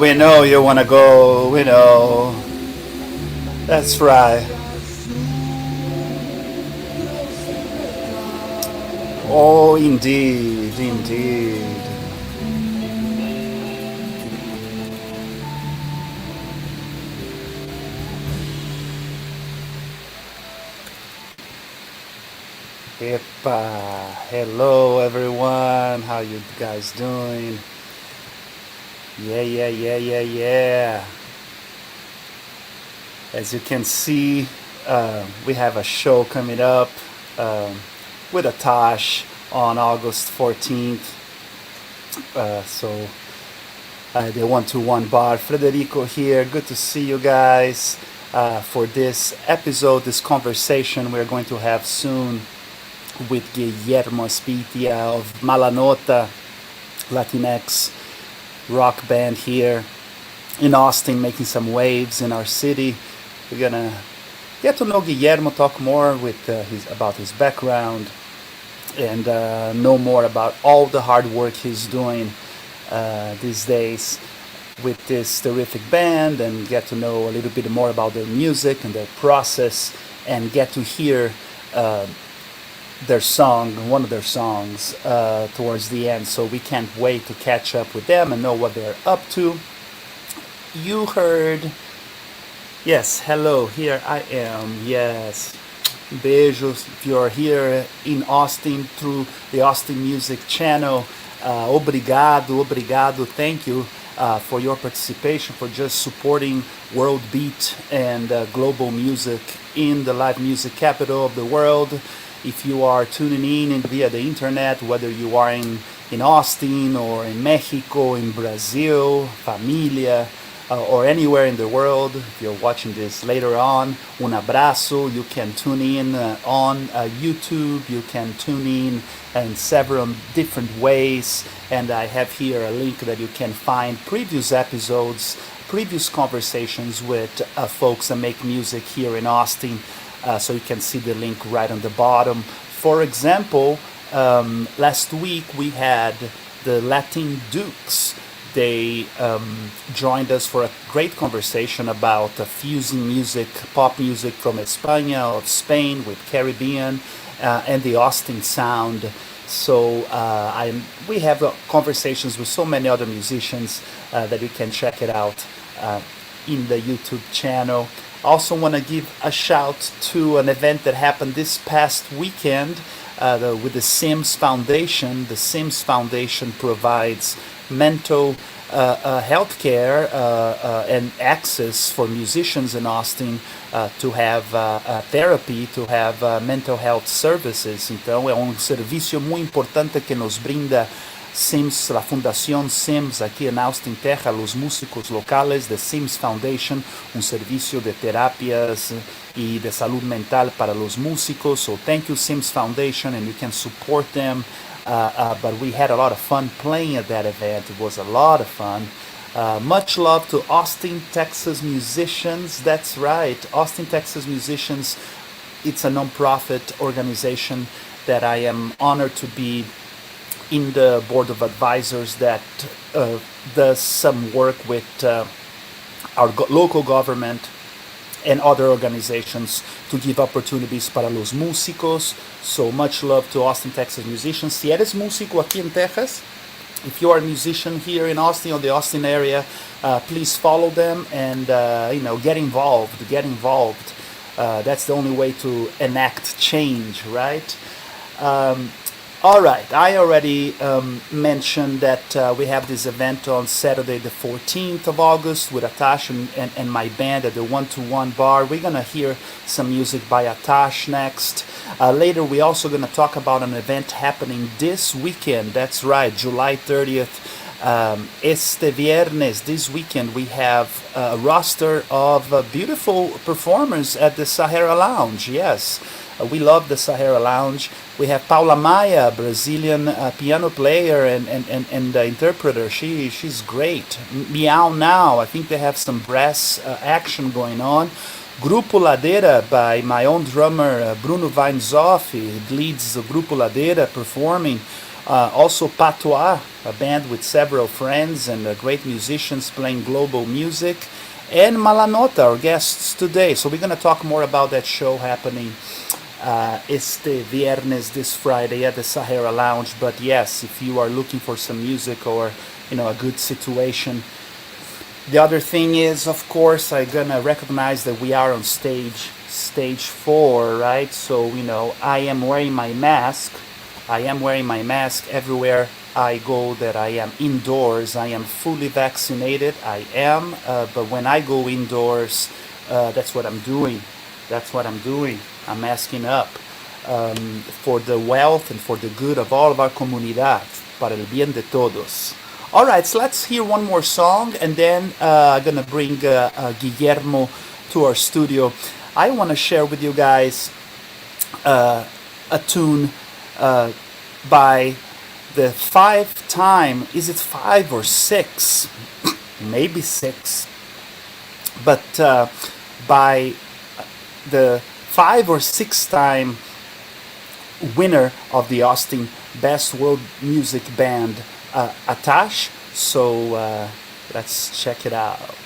We know you wanna go, we know. That's right. Oh, indeed, indeed. Epa, hello everyone, how you guys doing? Yeah. As you can see, we have a show coming up with Atash on August 14th. The 121 bar. Frederico here. Good to see you guys. For this episode, this conversation we're going to have soon with Guillermo of Mala Nota, Latinx Rock band here in Austin, making some waves in our city. We're gonna get to know Guillermo, talk more with about his background, and know more about all the hard work he's doing these days with this terrific band, and get to know a little bit more about their music and their process, and get to hear one of their songs towards the end. So we can't wait to catch up with them and know what they're up to. You heard, yes, hello, here I am, yes. Beijos, if you're here in Austin through the Austin Music Channel, obrigado, thank you for your participation, for just supporting world beat and global music in the live music capital of the world. If you are tuning in via the internet, whether you are in Austin or in Mexico, in Brazil, Familia, or anywhere in the world, if you're watching this later on, un abrazo. You can tune in on YouTube, you can tune in several different ways, and I have here a link that you can find previous episodes, previous conversations with folks that make music here in Austin. So you can see the link right on the bottom. For example, last week we had the Latin Dukes. They joined us for a great conversation about fusing music, pop music from España, of Spain, with Caribbean and the Austin sound. So we have conversations with so many other musicians that you can check it out in the YouTube channel. Also want to give a shout to an event that happened this past weekend with the Sims Foundation. The Sims Foundation provides mental healthcare and access for musicians in Austin to have therapy, to have mental health services. Então é um serviço muito importante que nos brinda Sims, la Fundación Sims aquí en Austin, Texas, los músicos locales de Sims Foundation, un servicio de terapias y de salud mental para los músicos. So thank you Sims Foundation, and you can support them. But we had a lot of fun playing at that event. It was a lot of fun. Much love to Austin, Texas musicians. That's right, Austin, Texas musicians. It's a non-profit organization that I am honored to be in the board of advisors that does some work with our local government and other organizations to give opportunities para los músicos. So much love to Austin, Texas musicians. Si eres músico aquí en Texas, if you are a musician here in Austin or the Austin area, please follow them and get involved. Get involved. That's the only way to enact change, right? All right, I already mentioned that we have this event on Saturday the 14th of August with Atash and my band at the 121 bar. We're going to hear some music by Atash next. Later, we're also going to talk about an event happening this weekend. That's right, July 30th. Este viernes, this weekend, we have a roster of beautiful performers at the Sahara Lounge. Yes, we love the Sahara Lounge. We have Paula Maia, Brazilian piano player and interpreter. She's great. Meow Now, I think they have some brass action going on. Grupo Ladeira by my own drummer Bruno Weinzoff. He leads the Grupo Ladeira performing. Also Patois, a band with several friends and great musicians playing global music. And Mala Nota, our guests today. So we're going to talk more about that show happening este viernes, this Friday at the Sahara Lounge. But yes, if you are looking for some music or a good situation. The other thing is, of course, I'm gonna recognize that we are on stage 4, right? So I am wearing my mask. I am wearing my mask everywhere I go, that I am indoors. I am fully vaccinated. I am, but when I go indoors, that's what I'm doing. I'm masking up for the wealth and for the good of all of our comunidad, para el bien de todos. All right, so let's hear one more song, and then I'm gonna bring Guillermo to our studio. I want to share with you guys a tune by the 5-time, is it 5 or 6? Maybe 6. But by the 5 or 6-time winner of the Austin Best World Music Band, Atash. So let's check it out.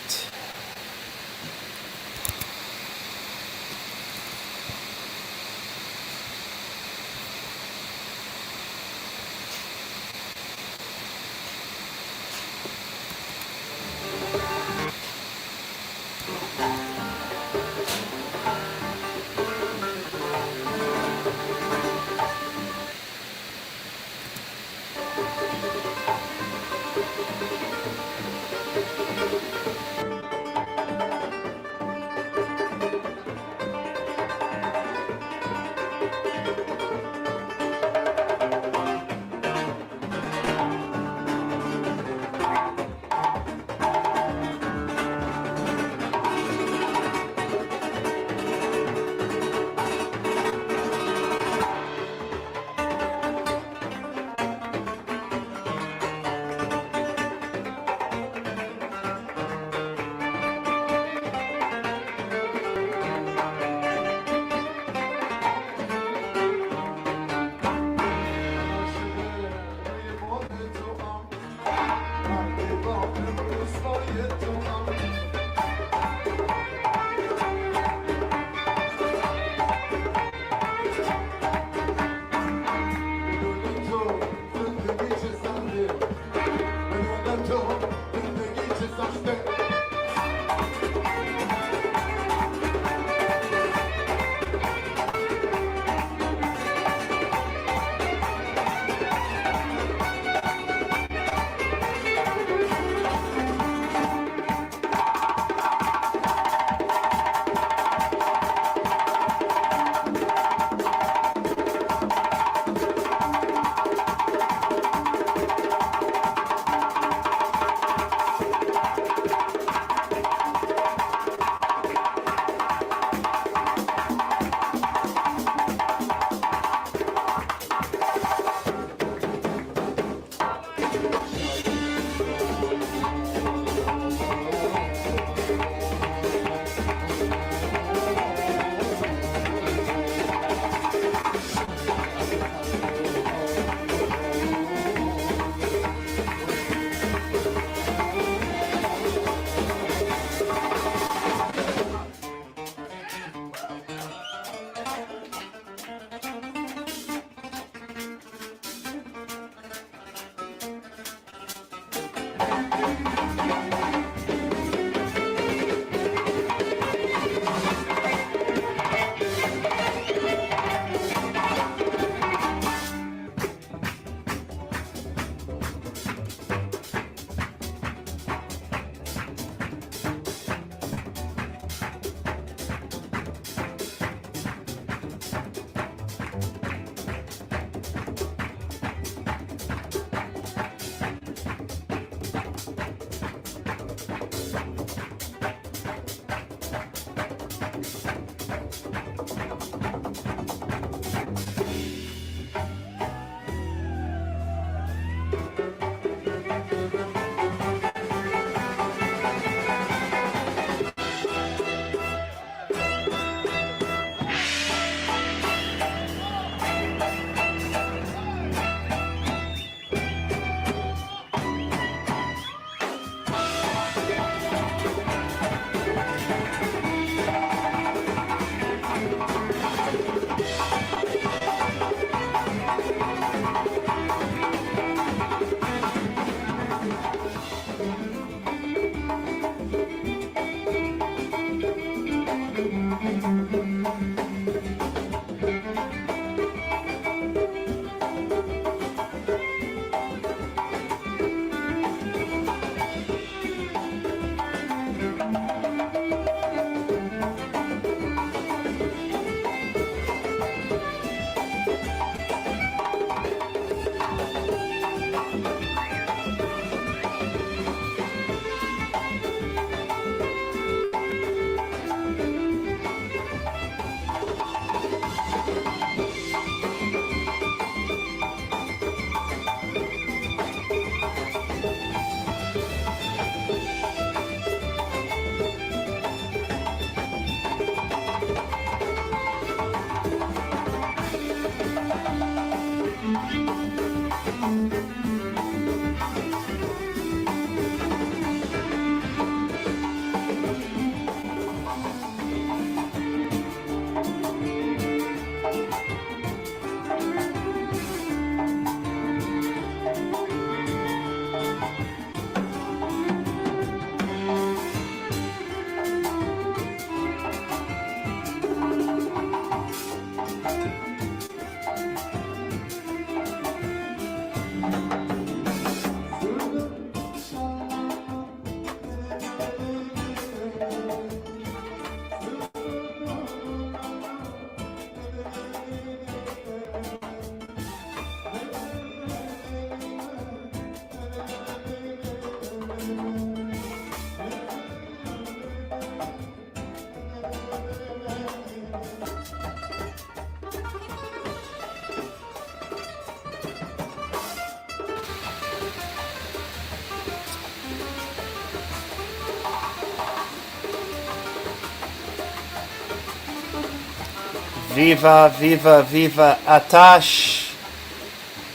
Viva, viva, viva Atash.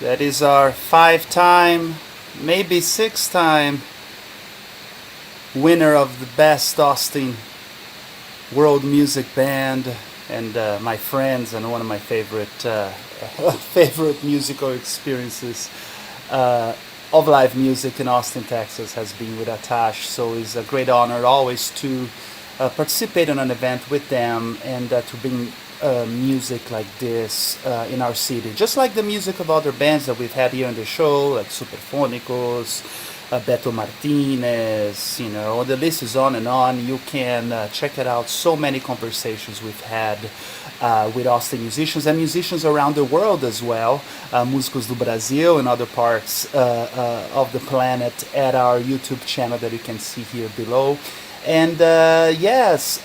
That is our 5-time, maybe 6-time winner of the Best Austin World Music Band, and my friends, and one of my favorite favorite musical experiences of live music in Austin, Texas, has been with Atash. So it's a great honor always to participate in an event with them, and to bring music like this in our city. Just like the music of other bands that we've had here on the show, like Superfónicos, Beto Martinez, the list is on and on. You can check it out. So many conversations we've had with Austin musicians and musicians around the world as well, músicos do Brasil and other parts of the planet, at our YouTube channel that you can see here below. And yes,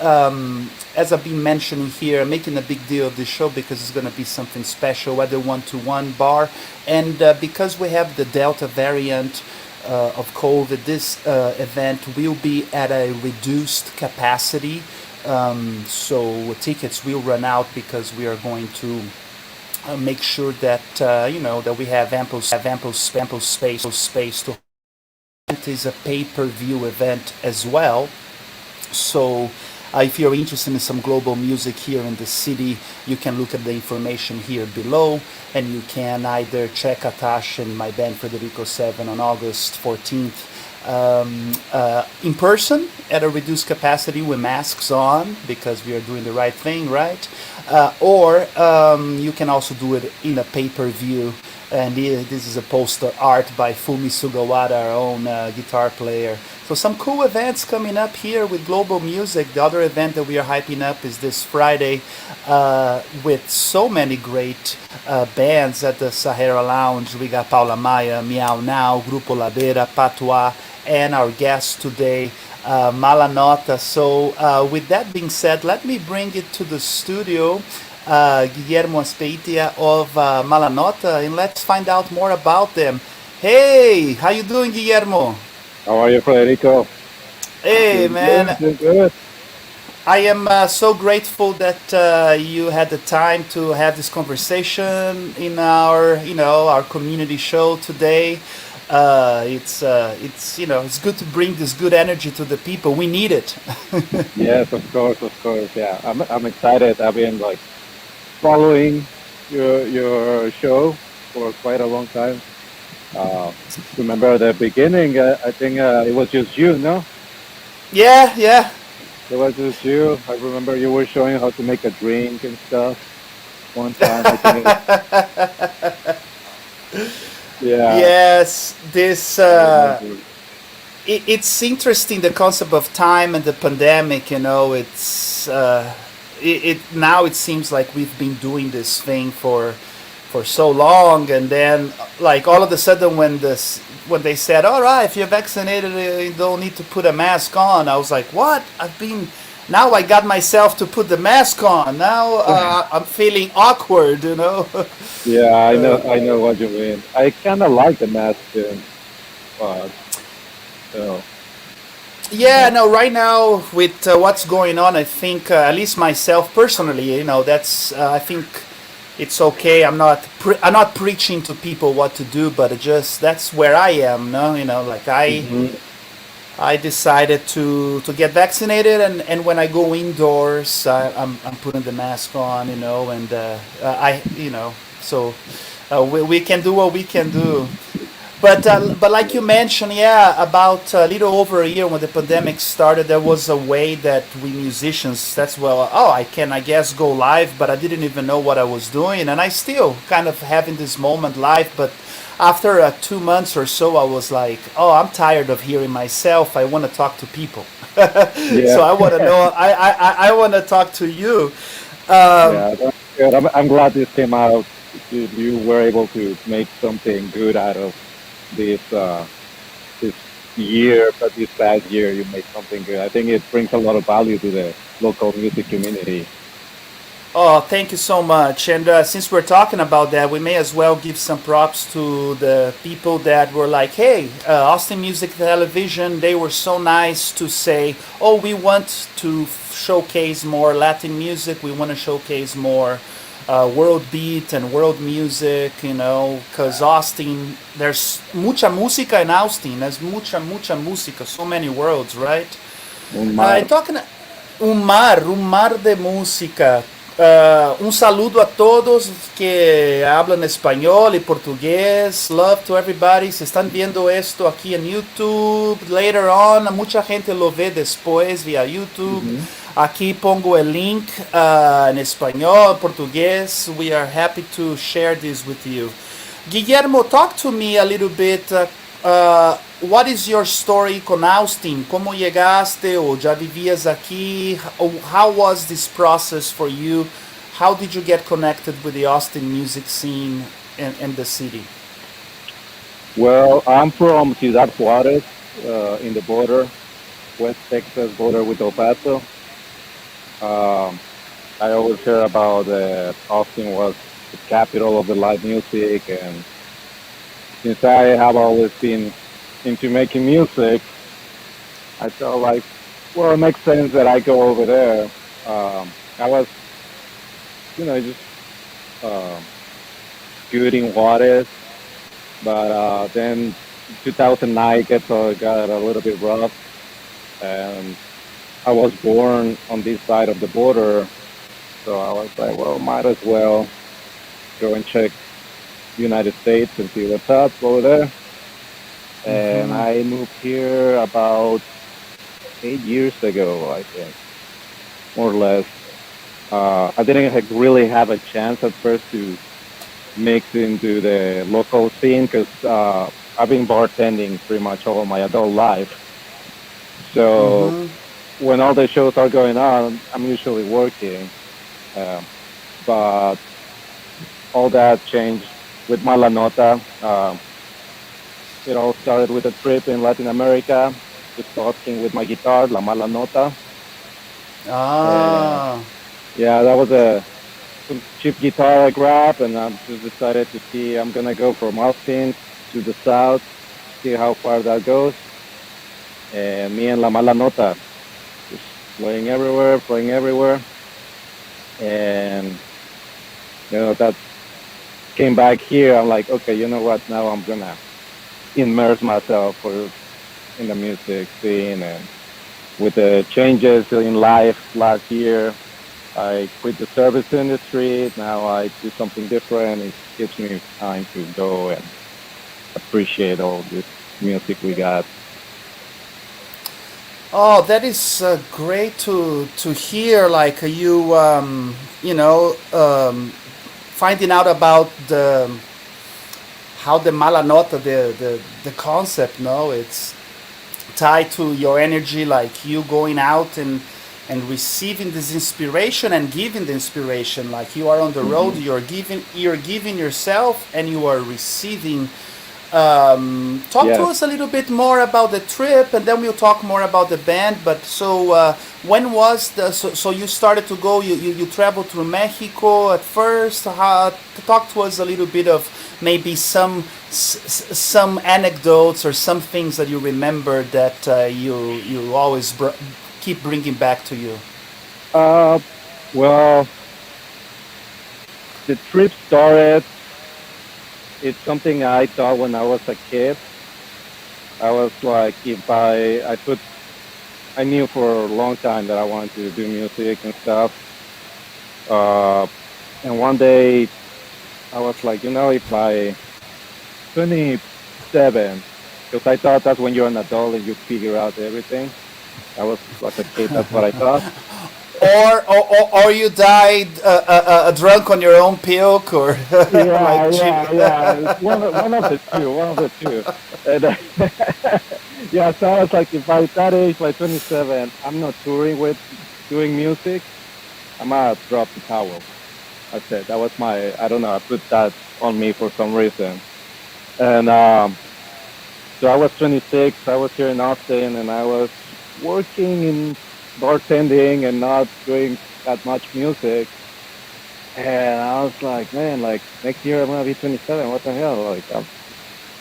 as I've been mentioning here, I'm making a big deal of this show because it's going to be something special, whether one-to-one bar, and because we have the Delta variant of COVID, this event will be at a reduced capacity. So tickets will run out because we are going to make sure that that we have ample space to. It is a pay-per-view event as well. So if you're interested in some global music here in the city, you can look at the information here below, and you can either check Atash and my band Frederico7 on August 14th in person at a reduced capacity with masks on, because we are doing the right thing, right? Or you can also do it in a pay-per-view. And this is a poster art by Fumi Sugawara, our own guitar player. So some cool events coming up here with global music. The other event that we are hyping up is this Friday with so many great bands at the Sahara Lounge. We got Paula Maia, Miau Now, Grupo Ladeira, Patois, and our guest today, Mala Nota. So with that being said, let me bring it to the studio. Guillermo of Mala Nota, and let's find out more about them. Hey, how you doing, Guillermo? How are you, Frederico? Hey, man. Doing good. I am so grateful that you had the time to have this conversation in our, our community show today. It's good to bring this good energy to the people. We need it. Yes, of course. Yeah, I'm excited. I've been following your show for quite a long time. Remember the beginning? I think it was just you, no? Yeah. It was just you. I remember you were showing how to make a drink and stuff one time. I think yeah. Yes, this I remember. it's interesting, the concept of time and the pandemic. It's now it seems like we've been doing this thing for so long, and then all of a sudden when they said, all right, if you're vaccinated, you don't need to put a mask on, I was like, what? Now I got myself to put the mask on. Now I'm feeling awkward. Yeah, I know what you mean. I kind of like the mask thing, but so Yeah, no, right now with what's going on, I think, at least myself personally, that's, I think it's okay. I'm not preaching to people what to do, but that's where I am, no? hmm I decided to get vaccinated, and when I go indoors, I'm putting the mask on, and so we can do what we can do. But like you mentioned, yeah, about a little over a year when the pandemic started, there was a way that we musicians, I can, I guess, go live, but I didn't even know what I was doing, and I still kind of having this moment live, but after 2 months or so, I was like, oh, I'm tired of hearing myself. I want to talk to people. yeah, So I want to know, I want to talk to you. Um, yeah. That's good. I'm glad this came out. You were able to make something good out of this this year, but this past year you made something good. I think it brings a lot of value to the local music community. Oh, thank you so much. And since we're talking about that, we may as well give some props to the people that were like, hey, Austin Music Television, they were so nice to say, oh, we want to showcase more Latin music, we want to showcase more world beat and world music, because Austin, there's mucha música in Austin, there's mucha música, so many worlds, right? Un mar. Talking un mar de música. Un saludo a todos que hablan español y portugués. Love to everybody. Se están viendo esto aquí en YouTube. Later on, mucha gente lo ve después vía YouTube. Mhm. Aquí pongo el link en español, portugués. We are happy to share this with you. Guillermo, talk to me a little bit. What is your story con Austin? ¿Cómo llegaste o ya vivías aquí? How was this process for you? How did you get connected with the Austin music scene in the city? Well, I'm from Ciudad Juarez, in the border, West Texas border with El Paso. I always hear about Austin was the capital of the live music, and since I have always been into making music, I felt like, well, it makes sense that I go over there. I was, just uh, good in Juarez, but then 2009 got a little bit rough, and I was born on this side of the border, so I was like, well, might as well go and check United States and see what's up over there. And Mm-hmm. I moved here about 8 years ago, I think, more or less. I didn't really have a chance at first to mix into the local scene because I've been bartending pretty much all my adult life. So Mm-hmm. when all the shows are going on, I'm usually working. Uh, but all that changed with Mala Nota. It all started with a trip in Latin America, just talking with my guitar, La Mala Nota. And Ah. yeah, that was a some cheap guitar I grabbed, and I just decided to see I'm gonna go from Austin to the south, see how far that goes. And me and La Mala Nota just playing everywhere, and that came back here. I'm like, okay, you know what? Now I'm gonna immerse myself in the music scene, and with the changes in life last year, I quit the service industry. Now I do something different. It gives me time to go and appreciate all this music we got. Oh, that is great to hear. Like you, finding out about the how the Mala Nota, the concept. No, it's tied to your energy, like you going out and receiving this inspiration and giving the inspiration. Like you are on the road, Hmm. you're giving yourself, and you are receiving. Talk to Yes. us a little bit more about the trip, and then we'll talk more about the band. But so, when was so you started to go? You traveled through Mexico at first. Talk to us a little bit of maybe some anecdotes or some things that you remember that you always keep bringing back to you. Uh, well, the trip started. It's something I thought when I was a kid. I was like, if I knew for a long time that I wanted to do music and stuff. Uh, and one day I was like, if by 27, because I thought that's when you're an adult and you figure out everything. I was like a kid, that's what I thought. Or you died drunk on your own puke, or Yeah, like Jim. yeah, yeah. It's one of the two, one of the two. And, yeah, so I was like, if by that age, by 27, I'm not touring with doing music, I'm gonna drop the towel. I said that was I don't know, I put that on me for some reason. And so I was 26, I was here in Austin, and I was working in bartending and not doing that much music. And I was like, man, like next year I'm gonna be 27. What the hell? Like,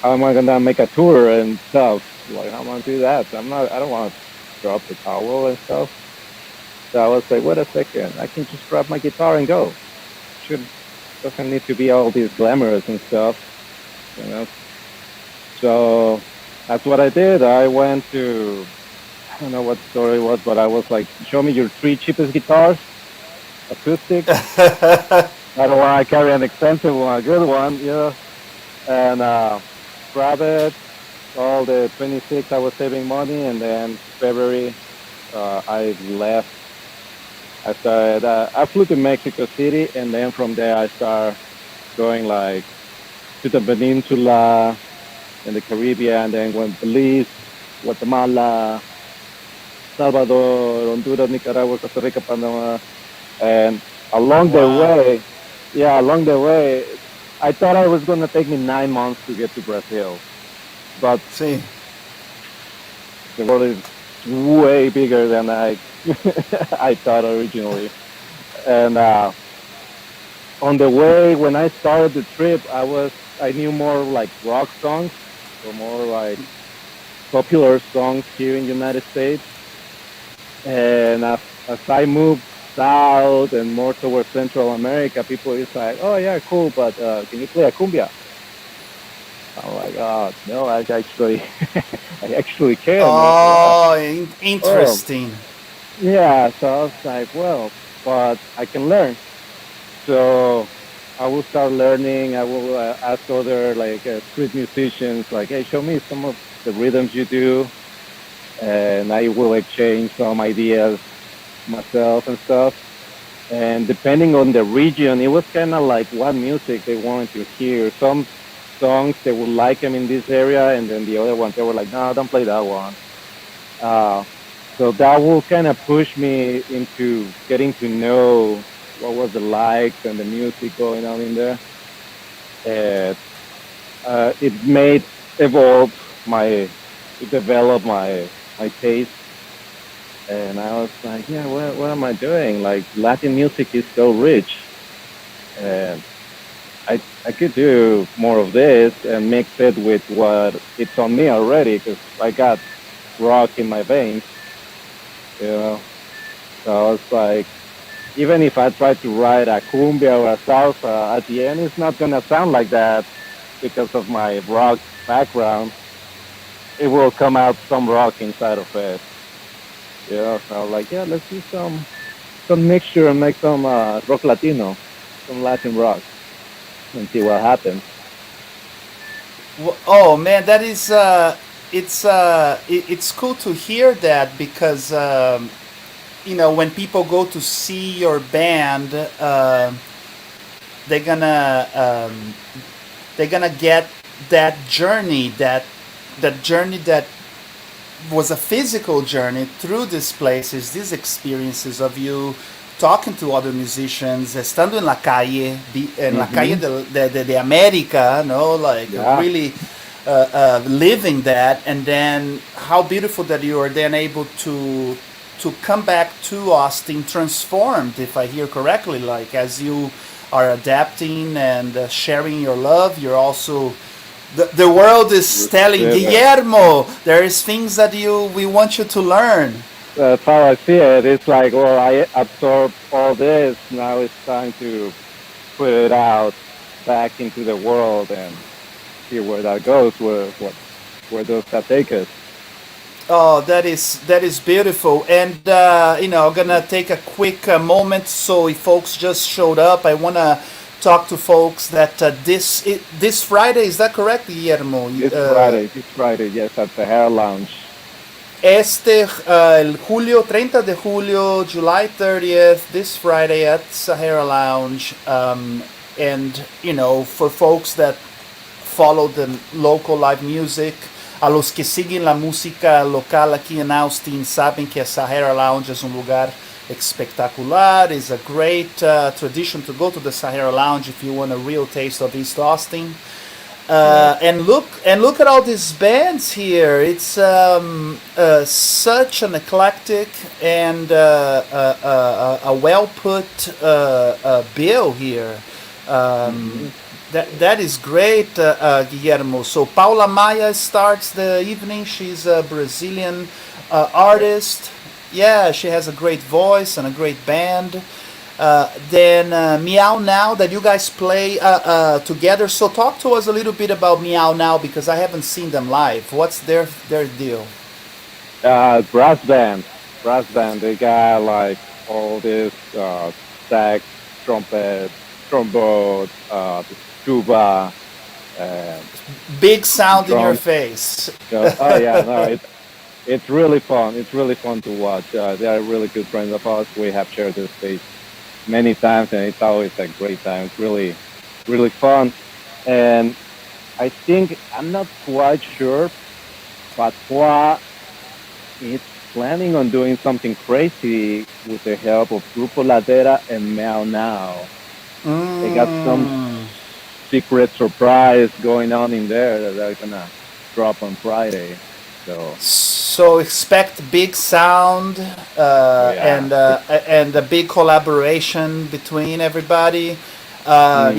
how am I gonna make a tour and stuff? Like, how am I gonna do that? I'm not. I don't want to drop the towel and stuff. So I was like, wait a second, I can just grab my guitar and go. Should Doesn't need to be all these glamorous and stuff, you know. So that's what I did. I went to, I don't know what story it was, but I was like, show me your three cheapest guitars, acoustic. I don't want to carry an expensive one, a good one, and grab it. All the 26, I was saving money, and then February, I left. I started. I flew to Mexico City, and then from there I started going like to the peninsula in the Caribbean, then went Belize, Guatemala, Salvador, Honduras, Nicaragua, Costa Rica, Panama, and along the Wow. way, yeah, along the way, I thought it was gonna take me 9 months to get to Brazil, but See. the world is way bigger than I I thought originally. And on the way, when I started the trip, I knew more like rock songs, or more like popular songs here in the United States. And as I moved south and more towards Central America, people is like, "Oh yeah, cool, but can you play a cumbia?" I'm like, "Oh no, I actually, I actually can." Yeah. Oh, Oh, interesting. yeah. So I was like, "Well, but I can learn." So I will start learning. I will ask other like street musicians, like, "Hey, show me some of the rhythms you do," and I will exchange some ideas myself and stuff. And depending on the region, it was kind of like what music they wanted to hear. Some songs they would like them in this area, and then the other ones they were like, "No, don't play that one." Uh, so that will kind of push me into getting to know what was the likes and the music going on in there. And it made evolve my, it developed my taste. And I was like, yeah, what am I doing? Like Latin music is so rich, and I could do more of this and mix it with what it's on me already because I got rock in my veins, you know. So I was like, even if I try to write a cumbia or a salsa, at the end it's not gonna sound like that because of my rock background. It will come out some rock inside of it. So I was like, yeah, let's do some mixture and make some rock Latino, some Latin rock, and see what happens. Oh man, that is it's cool to hear that because when people go to see your band, they're gonna um, they're gonna get that journey that was a physical journey through these places, these experiences of you talking to other musicians, estando en la calle, en la calle Hmm. de America, no, like Yeah, really living that, and then how beautiful that you are then able to come back to Austin transformed, if I hear correctly, like as you are adapting and sharing your love, you're also the world is telling yeah. Guillermo there is things that you we want you to learn. That's how I see it. It's like, well, I absorbed all this. Now it's time to put it out back into the world and see where that goes. Where does that take us? Oh, that is beautiful, and I'm gonna take a quick moment. So, if folks just showed up, I wanna talk to folks that this Friday, is that correct, Guillermo? This Friday, yes, at the Hair Lounge. El julio 30 de julio, July 30th, this Friday at Sahara Lounge, and for folks that follow the local live music. A los que siguen la música local aquí en Austin saben que Sahara Lounge es un lugar espectacular. It's a great tradition to go to the Sahara Lounge if you want a real taste of East Austin. Yeah. And look at all these bands here. It's such an eclectic and a well put bill here. Um, Hmm. that is great, Guillermo. So Paula Maia starts the evening. She's a Brazilian Yeah. artist. Yeah, she has a great voice and a great band. Then Meow Now that you guys play together. So talk to us a little bit about Meow Now because I haven't seen them live. What's their deal? Brass band. Brass band. They got like all this sax, trumpet, trombone, the tuba, and Big sound in your drums. face. Oh yeah, no, it's really fun. It's really fun to watch. They are really good friends of us. We have shared this stage many times, and it's always a great time. It's really, really fun. And I think I'm not quite sure, but Hua is planning on doing something crazy with the help of Grupo Ladera and Meow Now. They got some Mm. secret surprise going on in there that they're gonna drop on Friday. So So expect big sound yeah. and a big collaboration between everybody.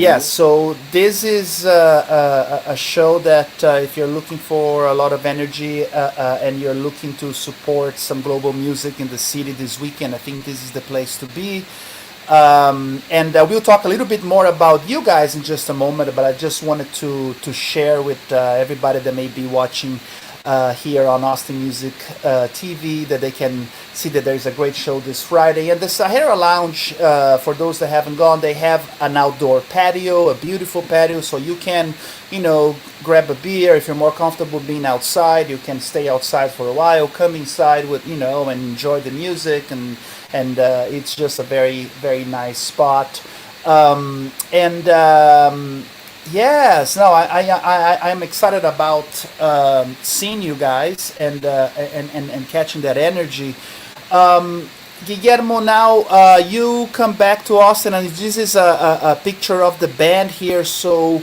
Yes, Hmm. so this is a show that if you're looking for a lot of energy and you're looking to support some global music in the city this weekend, I think this is the place to be. And we'll talk a little bit more about you guys in just a moment, but I just wanted to share with everybody that may be watching here on Austin Music TV that they can see that there's a great show this Friday. And the Sahara Lounge, for those that haven't gone, they have an outdoor patio, a beautiful patio, so you can, grab a beer. If you're more comfortable being outside, you can stay outside for a while, come inside with, and enjoy the music, and it's just a very, very nice spot. And Yes, no, I'm excited about seeing you guys and catching that energy. Guillermo, now you come back to Austin, and this is a picture of the band here. So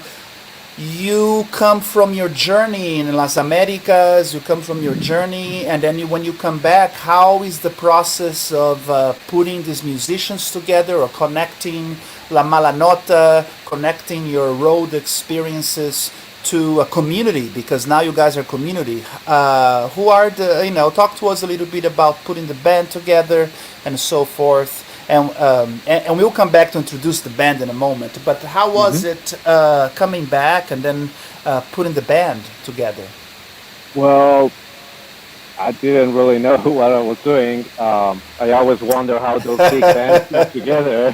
you come from your journey in Las Americas, you come from your journey, and then when you come back, how is the process of putting these musicians together or connecting La Mala Nota, connecting your road experiences to a community? Because now you guys are community. Who are talk to us a little bit about putting the band together and so forth. And we'll come back to introduce the band in a moment. But how was Hmm. it coming back and then putting the band together? Well, I didn't really know what I was doing. I always wonder how those big bands get together.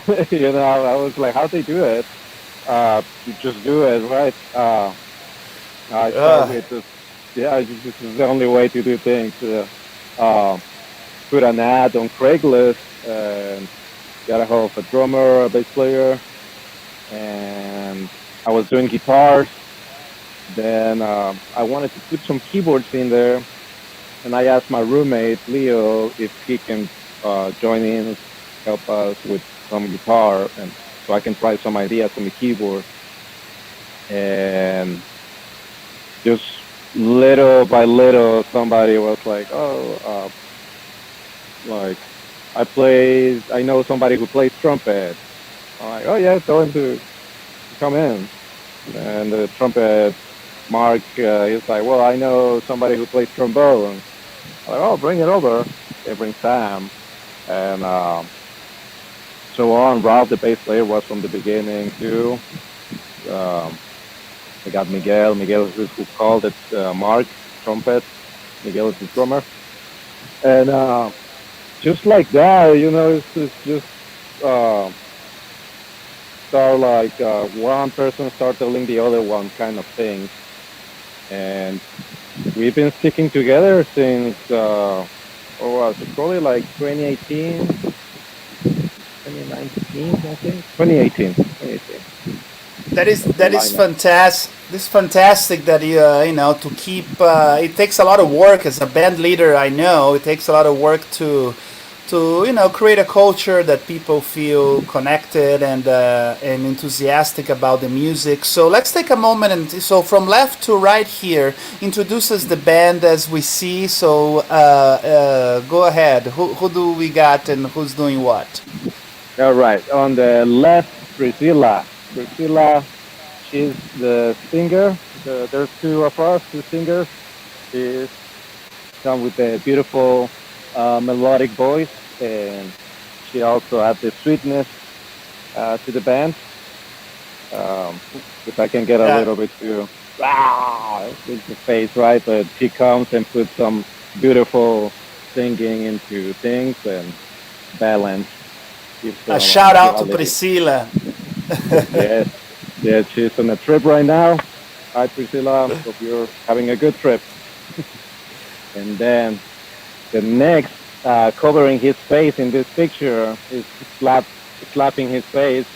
I was like, how they do it? You just do it, right? I start Uh, with this. Yeah, this is the only way to do things. Uh, Put an ad on Craigslist and got a hold of a drummer, a bass player, and I was doing guitars. Then I wanted to put some keyboards in there, and I asked my roommate Leo if he can join in, help us with some guitar, and so I can try some ideas on the keyboard. And just little by little, somebody was like, "Oh, like I know somebody who plays trumpet." I'm like, "Oh yeah, tell him to come in." And the trumpet Mark, he's like, "Well, I know somebody who plays trombone." I'm like, "Oh, bring it over." They bring Sam, and so on. Ralph, the bass player, was from the beginning too. Um, I got Miguel. Miguel is who called it Mark trumpet. Miguel is the drummer, and just like that, it's just uh, start like one person start telling the other one kind of things, and we've been sticking together since what was it? Probably like 2018, 2019, I think. 2018. 2018. That's the that is lineup. fantastic. This fantastic that to keep. It takes a lot of work as a band leader. I know it takes a lot of work to create a culture that people feel connected and enthusiastic about the music. So let's take a moment and so from left to right here introduces the band as we see. So go ahead. Who do we got and who's doing what? All right. On the left, Priscilla. Priscilla, she's the singer. There's two of us, two singers. She's come with a beautiful melodic voice, and she also has the sweetness to the band. If I can get a Yeah. little bit too, with the face, right? But she comes and puts some beautiful singing into things and balance. Gives A some shout out to quality. Priscilla. Yes, yes, she's on a trip right now. Hi, Priscilla. Hope you're having a good trip. And then the next, covering his face in this picture, is slapping his face,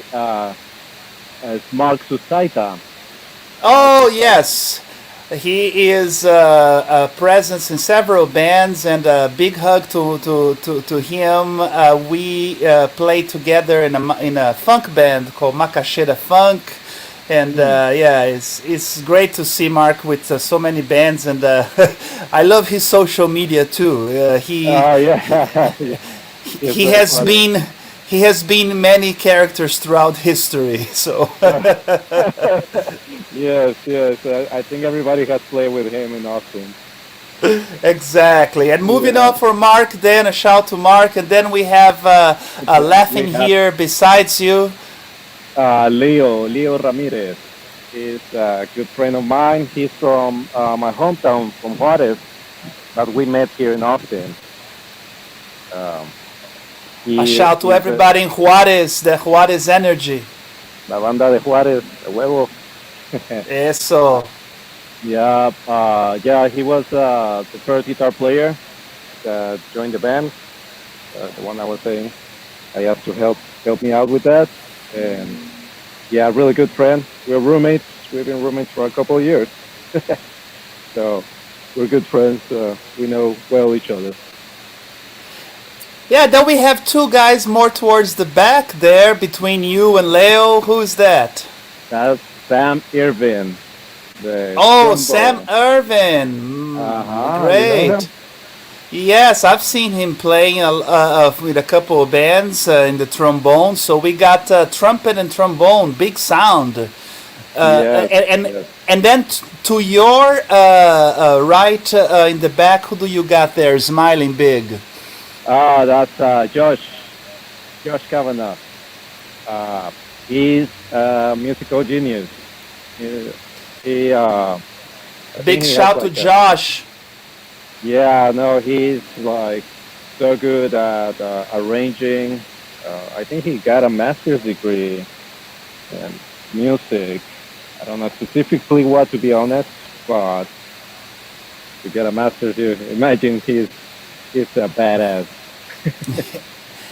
as Mark Susaita. Mark Oh Susaita. yes, he is a presence in several bands, and a big hug to him. We played together in a funk band called Macaxeira Funk, and Hmm. yeah, it's great to see Mark with so many bands, and I love his social media too. Oh yeah, yeah. He's He very has funny. been he has been many characters throughout history, so. Yes, yes. I think everybody has played with him in Austin. Exactly. And moving Yeah. on for Mark, then a shout to Mark, and then we have laughing We have here besides you. Leo Ramirez. He's a good friend of mine. He's from my hometown, from Juarez, but we met here in Austin. Um, A he shout to he's the everybody in Juarez, the Juarez energy. la banda de Juárez, de huevo. Eso. Yeah, yeah. He was the first guitar player that joined the band. The one I was saying. I asked to help me out with that, and yeah, really good friend. We're roommates. We've been roommates for a couple of years, so we're good friends. We know well each other. Yeah, then we have two guys more towards the back there between you and Leo. Who's that? That's Sam Irvin, the Oh, Sam trombone. Irvin. Uh huh. You know him? Great. Yes, I've seen him playing with a couple of bands in the trombone. So we got trumpet and trombone, big sound. Yes. And Yes. and then to your right in the back, who do you got there, smiling big? Ah, that's Josh Kavanagh. Uh, he's a musical genius. He, he I think Big he has shout to like a Josh. yeah. No, he's like so good at arranging. I think he got a master's degree in music. I don't know specifically what, to be honest, but to get a master's, you imagine he's a badass.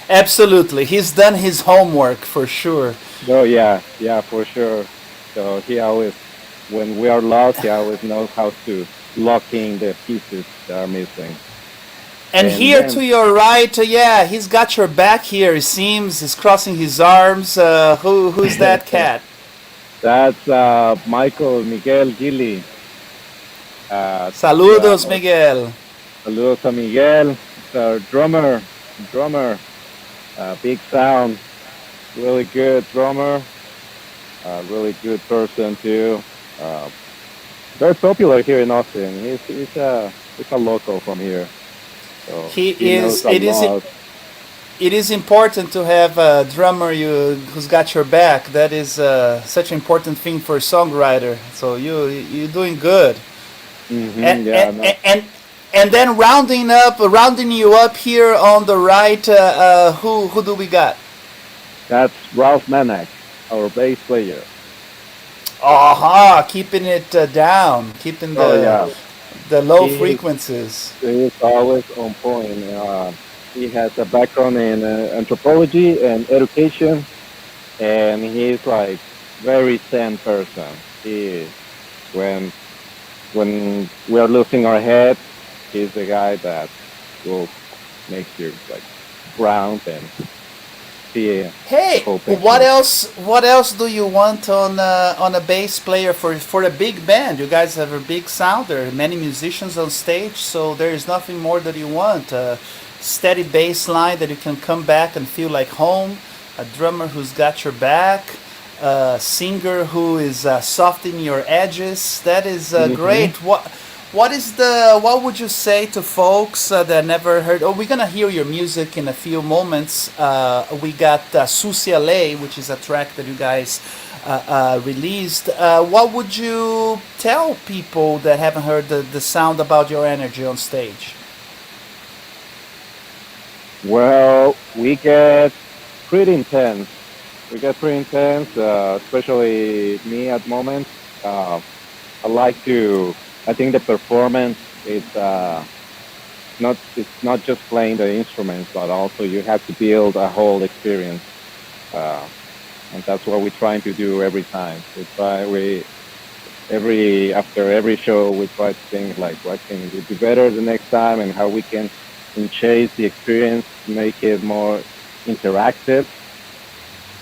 Absolutely, he's done his homework for sure. Oh yeah, yeah, for sure. So he always, when we are lost, he always knows how to lock in the pieces that are missing. And And here then to your right, yeah, he's got your back here. It seems he's crossing his arms. Who's that cat? that's Michael Miguel Gili. Saludos, Miguel. Saludos a Miguel. It's our drummer, big sound, really good drummer, really good person too. Uh, Very popular here in Austin. He's a local from here, so He he knows is. a lot. It is important to have a drummer who's got your back. That is such an important thing for a songwriter. So you're doing good. And Yeah, no, and then rounding you up here on the right. Who do we got? that's Ralph Manak, our bass player. Aha, keeping it down, keeping Oh yeah, the low he frequencies. is always on point. He has a background in anthropology and education, and he's like very zen person. He when when we are losing our head, he's the guy that will make you like ground and see the Hey, whole what picture. else? What else do you want on a bass player for a big band? You guys have a big sound. There are many musicians on stage, so there is nothing more that you want. A steady bass line that you can come back and feel like home. A drummer who's got your back. A singer who is softening your edges. That is Hmm. great. What would you say to folks that never heard? Oh, we're gonna hear your music in a few moments. We got Sucia Lay, which is a track that you guys released. What would you tell people that haven't heard the sound about your energy on stage? Well, we get pretty intense. We get pretty intense, especially me at moments. Uh, I like to. I think the performance is not. It's not just playing the instruments, but also you have to build a whole experience, uh, and that's what we're trying to do every time. We every after every show we try to think like what can we do better the next time and how we can enhance the experience, make it more interactive,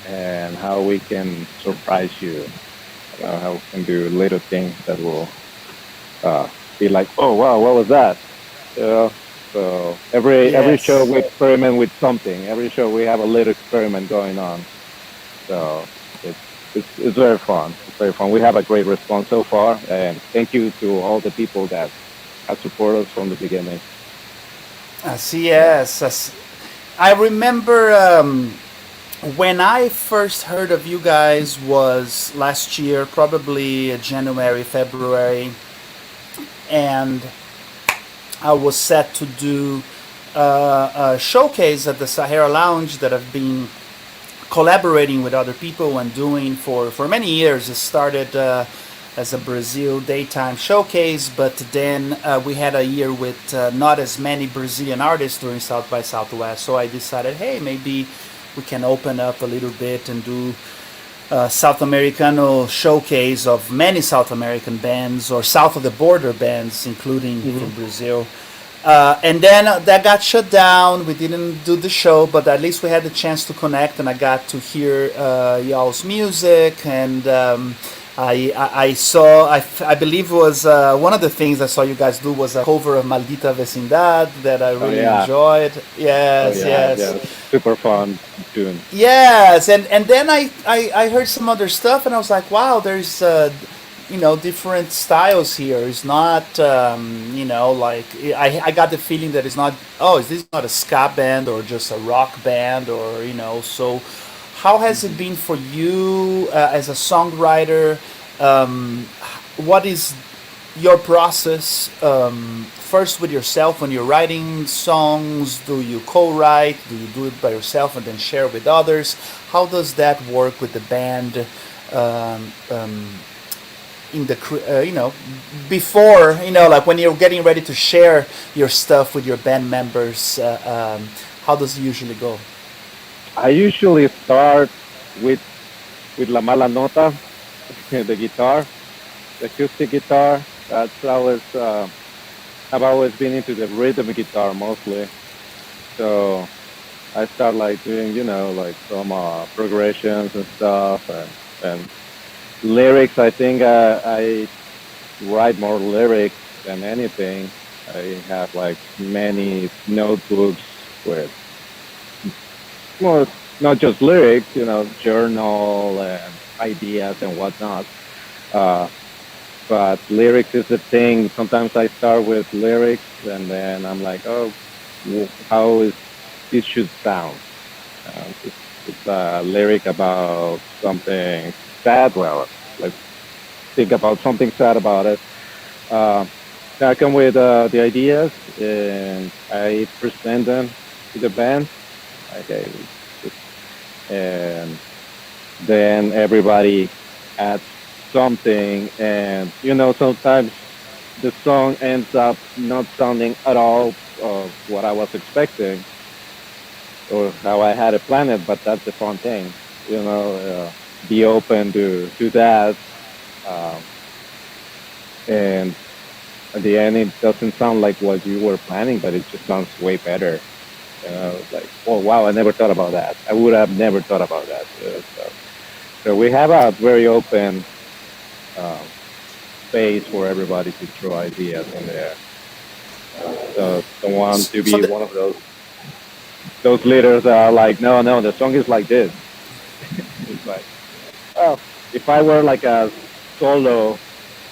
and how we can surprise you. How we can do little things that will uh, be like, oh wow, what was that? You know? So every show Yes. we experiment with something. Every show we have a little experiment going on. So it's it's very fun. It's very fun. We have a great response so far, and thank you to all the people that have supported us from the beginning. Yeah. Yes. I remember when I first heard of you guys was last year, probably January, February, and I was set to do a showcase at the Sahara Lounge that I've been collaborating with other people and doing for many years. It started as a Brazil daytime showcase, but then we had a year with not as many Brazilian artists during South by Southwest. So I decided, hey, maybe we can open up a little bit and do South Americano showcase of many South American bands or south of the border bands, including Hmm. from Brazil. And then that got shut down. We didn't do the show, but at least we had the chance to connect, and I got to hear y'all's music. And I saw, I believe it was one of the things I saw you guys do was a cover of Maldita Vecindad that I Oh really yeah. enjoyed. Oh Yes, yeah. yes. Yeah. Super fun tune. Yes, and then I heard some other stuff, and I was like, wow, there's different styles here. It's not like I got the feeling that it's not. Oh, is this not a ska band or just a rock band or So, how has it Hmm. been for you as a songwriter? What is your process first with yourself when you're writing songs? Do you co-write? Do you do it by yourself and then share with others? How does that work with the band um, um, in the before like when you're getting ready to share your stuff with your band members? How does it usually go? I usually start with La Mala Nota, the guitar, the acoustic guitar. That's always I've always been into the rhythm guitar mostly. So I start like doing, like some progressions and stuff, and lyrics. I think I write more lyrics than anything. I have like many notebooks with more, not just lyrics, journal and ideas and whatnot. Uh, but lyrics is the thing. Sometimes I start with lyrics and then I'm like, oh, how is this should sound? It's a lyric about something sad. Well, let's think about something sad about it. Uh, I come with the ideas and I present them to the band. Okay, and then everybody adds something, and sometimes the song ends up not sounding at all of what I was expecting or how I had it planned, but that's the fun thing, be open to that. Um, and at the end, it doesn't sound like what you were planning, but it just sounds way better. Like, oh wow, I never thought about that. I would have never thought about that. So we have a very open um, space for everybody to throw ideas in there. So don't want to So be one of those leaders that are like, no, no, the song is like this. It's like, well, if I were like a solo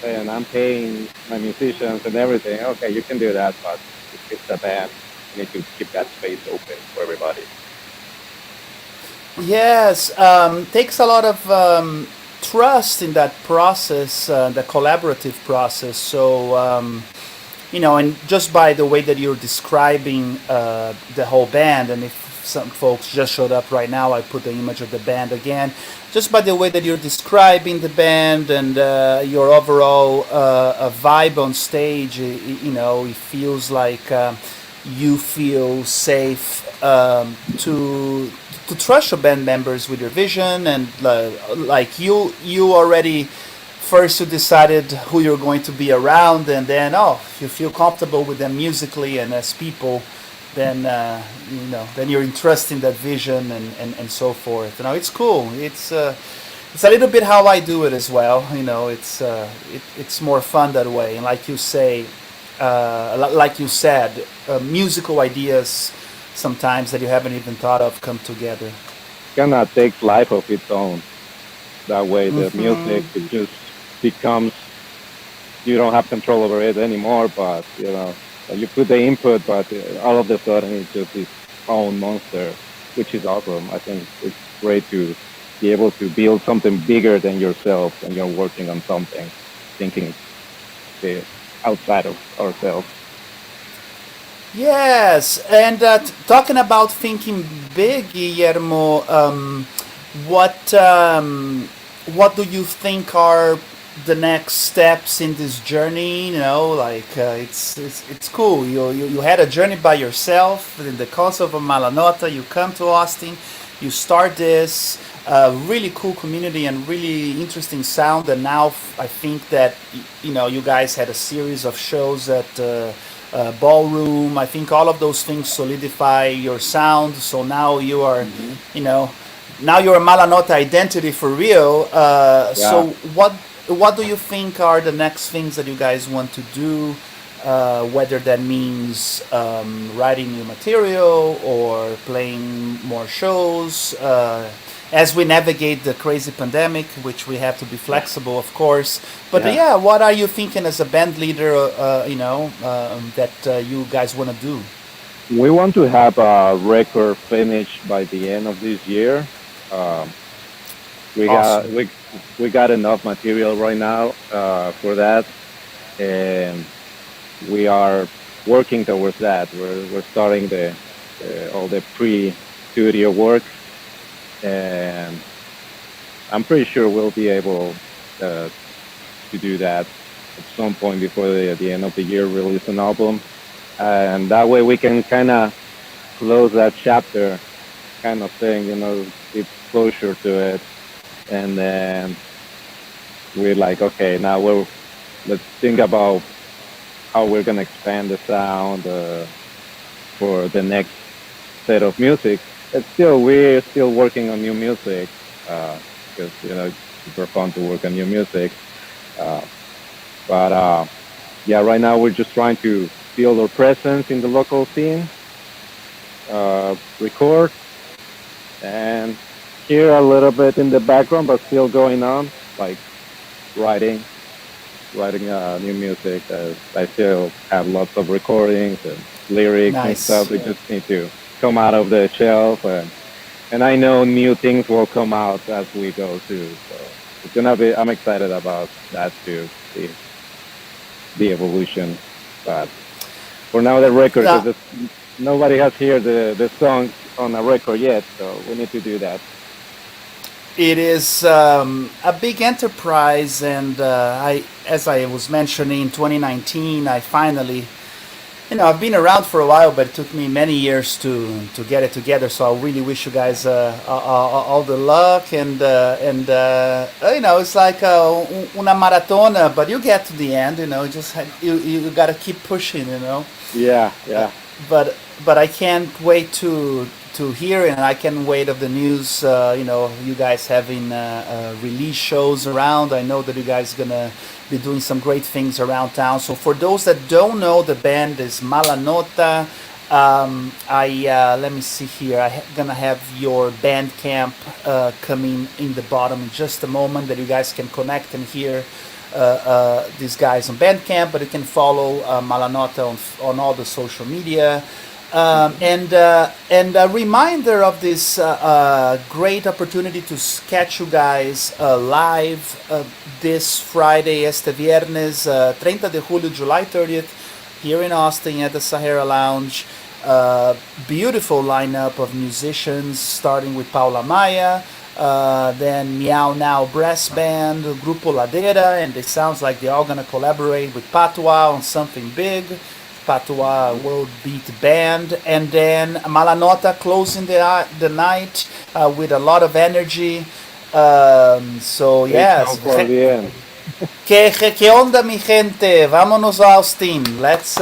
and I'm paying my musicians and everything, okay, you can do that, but if it's a band, you need to keep that space open for everybody. yes, takes a lot of trust in that process, the collaborative process. So and just by the way that you're describing the whole band, and if some folks just showed up right now, I put the image of the band again. Just by the way that you're describing the band and your overall vibe on stage, it feels like you feel safe to trust your band members with your vision, and like you already first you decided who you're going to be around, and then if you feel comfortable with them musically and as people, then then you're interested in that vision and so forth. It's cool. It's a little bit how I do it as well. It's more fun that way, and like you say, like you said, musical ideas sometimes that you haven't even thought of come together. Kind of takes life of its own. That way, the music Hmm. it just becomes you don't have control over it anymore. But you put the input, but all of a sudden it's just its own monster, which is awesome. I think it's great to be able to build something bigger than yourself, and you're working on something, thinking the outside of ourselves. Yes, and talking about thinking big, Guillermo, what what do you think are the next steps in this journey? Like it's cool. You had a journey by yourself in the concept of Mala Nota. You come to Austin, you start this really cool community and really interesting sound. And now I think that you guys had a series of shows at. Ballroom. I think all of those things solidify your sound. So now you are, Hmm. you know, now you're a Mala Nota identity for real. Yeah. So what do you think are the next things that you guys want to do? Whether that means writing new material or playing more shows. As we navigate the crazy pandemic, which we have to be Yeah. flexible, of course. But Yeah. yeah, what are you thinking as a band leader? That you guys want to do? We want to have a record finished by the end of this year. Um, we got Awesome. we we got enough material right now for that, and we are working towards that. We're starting the all the pre-studio work, and I'm pretty sure we'll be able uh, to do that at some point before the end of the year. Release an album, and that way we can kind of close that chapter, kind of thing. Give closure to it, and then we're like, okay, now let's think about how we're gonna expand the sound for the next set of music. It's still we're still working on new music because it's super fun to work on new music. Uh, but yeah, right now we're just trying to build our presence in the local scene, record, and hear a little bit in the background, but still going on, like writing, writing new music. I still have lots of recordings and lyrics and stuff. Nice. We just need to come out of the shelf, and I know new things will come out as we go too. So it's gonna be. I'm excited about that too. The evolution, but for now the record Uh, because nobody has heard the song on a record yet, so we need to do that. it is a big enterprise, and as I was mentioning, in 2019, I finally I've been around for a while, but it took me many years to get it together. So I really wish you guys all the luck, and it's like una maratona, but you get to the end. Just you got to keep pushing. Yeah, Uh, yeah. but I can't wait to hear it, and I can't wait of the news. You guys having release shows around. I know that you guys gonna be doing some great things around town. So for those that don't know, the band is Mala Nota. I Let me see here. Gonna have your Bandcamp coming in the bottom in just a moment, that you guys can connect and hear these guys on Bandcamp, but you can follow Malanota on all the social media. And a reminder of this great opportunity to catch you guys live this Friday, este viernes, 30 de julio, July 30th, here in Austin at the Sahara Lounge. Beautiful lineup of musicians, starting with Paula Maya, then Meow Now Brass Band, Grupo Ladera, and it sounds like they're all going to collaborate with Patois on something big. Patois World Beat Band, and then Malanota closing the night with a lot of energy. So yes. For the end. ¿Qué onda, mi gente? Vámonos a Austin. Let's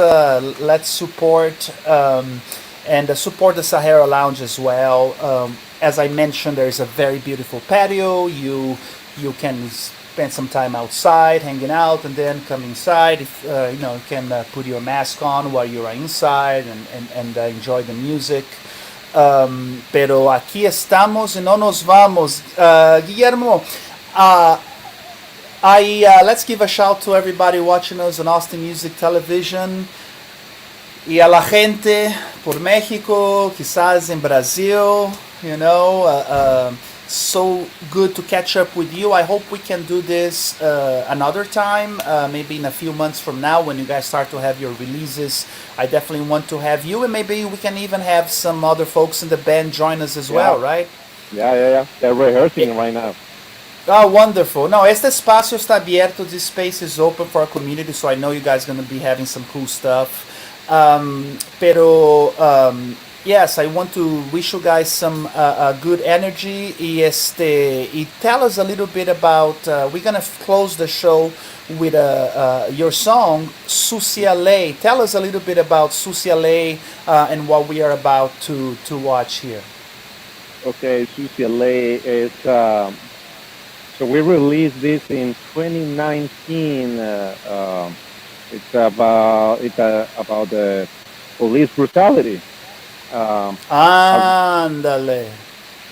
support and support the Sahara Lounge as well. As I mentioned, there is a very beautiful patio. You can spend some time outside, hanging out, and then come inside. If you can put your mask on while you are inside and enjoy the music. Pero aquí estamos y no nos vamos. Guillermo, let's give a shout to everybody watching us on Austin Music Television y a la gente por México, quizás en Brazil. So good to catch up with you. I hope we can do this another time, maybe in a few months from now when you guys start to have your releases. I definitely want to have you, and maybe we can even have some other folks in the band join us as well, right? Yeah. They're rehearsing right now. Oh, wonderful. No, este espacio está abierto. This space is open for our community, so I know you guys are going to be having some cool stuff. Yes, I want to wish you guys some good energy. Y tell us a little bit about. We're gonna close the show with your song Sucia Ley. Tell us a little bit about Sucia Ley and what we are about to watch here. Okay, Sucia Ley is. So we released this in 2019. It's about the police brutality. Ándale.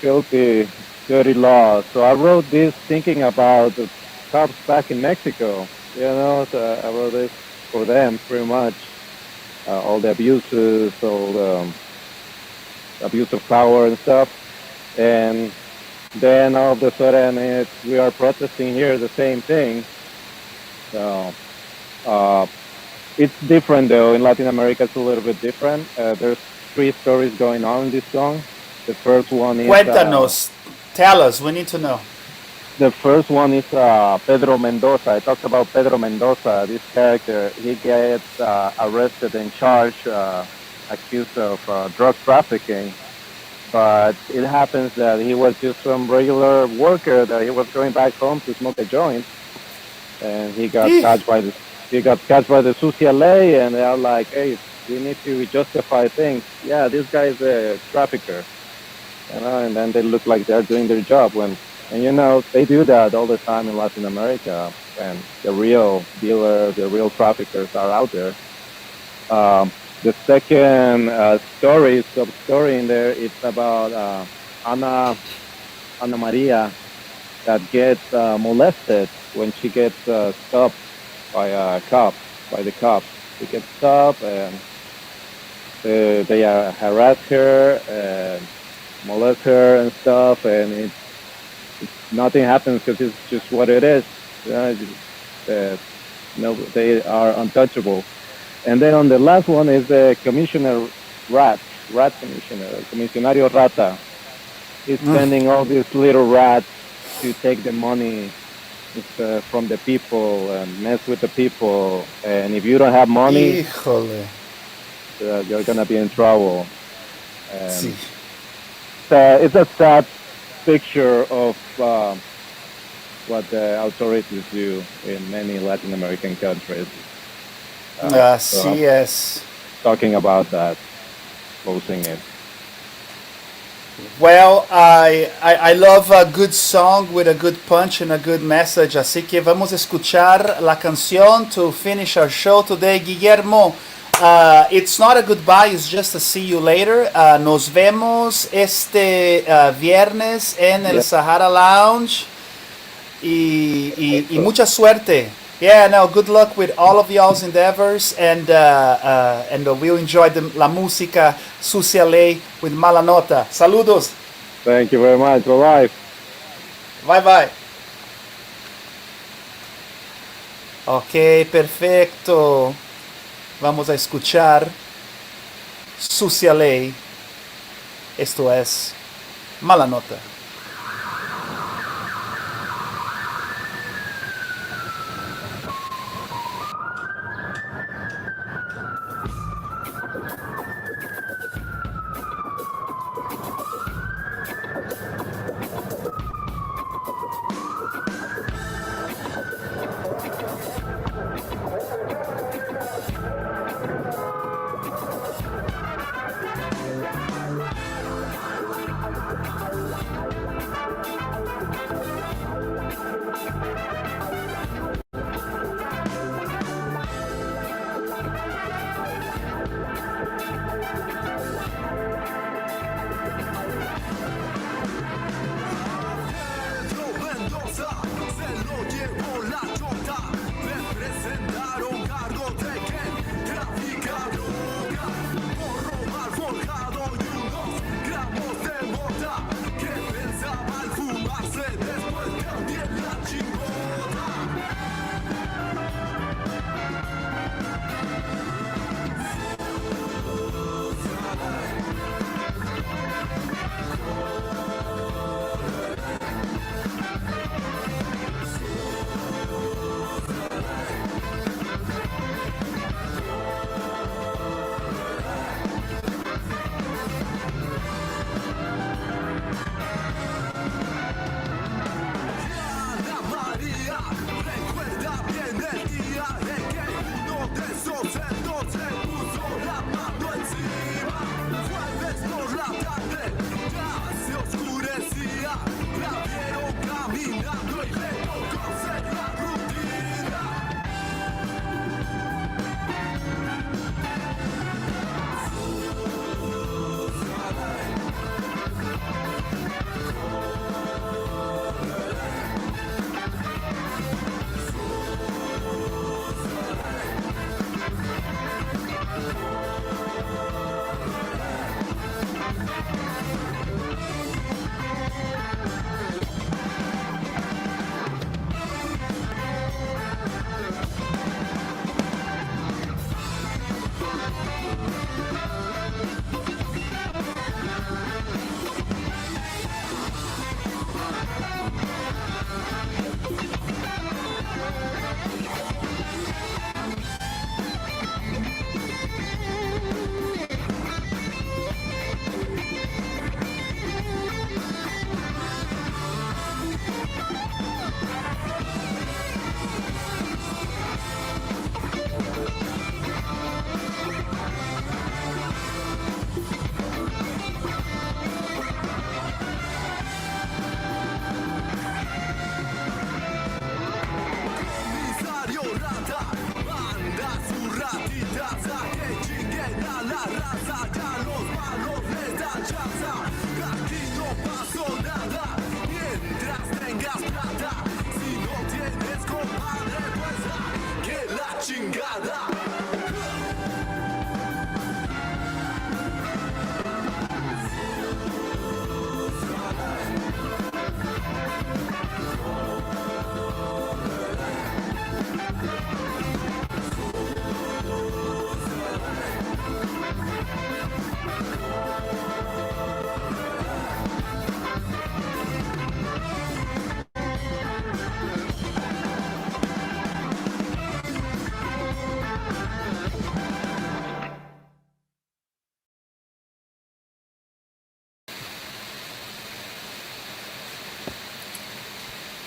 Filthy, dirty law. So I wrote this thinking about the cops back in Mexico. So I wrote this for them, pretty much. All the abuses, all the abuse of power and stuff. And then all of a sudden we are protesting here the same thing. So it's different though. In Latin America, it's a little bit different. There's 3 stories going on in this song. The first one is... Cuéntanos. Tell us. We need to know. The first one is Pedro Mendoza. I talked about Pedro Mendoza. This character, he gets arrested and charged, accused of drug trafficking. But it happens that he was just some regular worker that he was going back home to smoke a joint, and he got catched by the Sucia Ley, and they are like, hey, we need to justify things. Yeah, this guy is a trafficker, and then they look like they're doing their job and they do that all the time in Latin America, and the real dealers, the real traffickers are out there. The second sub-story in there, it's about Ana Maria that gets molested when she gets stopped by the cops. She gets stopped and they harass her and molest her and stuff, and nothing happens because it's just what it is. They are untouchable. And then on the last one is the Commissioner Rat Commissioner, Comisionario Rata. He's sending all these little rats to take the money from the people and mess with the people. And if you don't have money, you're going to be in trouble. And it's a sad picture of what the authorities do in many Latin American countries. Yes. Talking about that. composing it? Well, I love a good song with a good punch and a good message. Así que vamos a escuchar la canción to finish our show today. Guillermo, it's not a goodbye, it's just a see you later. Nos vemos este viernes en el Yeah. Sahara Lounge. Y mucha suerte. Yeah, no, good luck with all of y'all's endeavors, and we'll enjoy la música Sucia Ley with Mala Nota. Saludos. Thank you very much. Bye-bye. Bye bye. Ok, perfecto. Vamos a escuchar Sucia Ley. Esto es Mala Nota.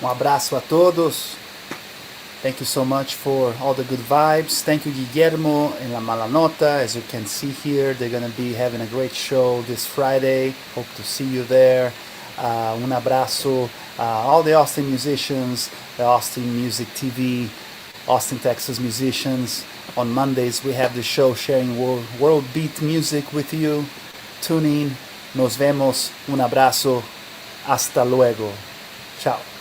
Um abraço a todos. Thank you so much for all the good vibes. Thank you, Guillermo and La Mala Nota. As you can see here, they're going to be having a great show this Friday. Hope to see you there. Un abrazo, all the Austin musicians, the Austin Music TV, Austin, Texas musicians. On Mondays, we have the show sharing world beat music with you. Tune in. Nos vemos. Un abrazo. Hasta luego. Ciao.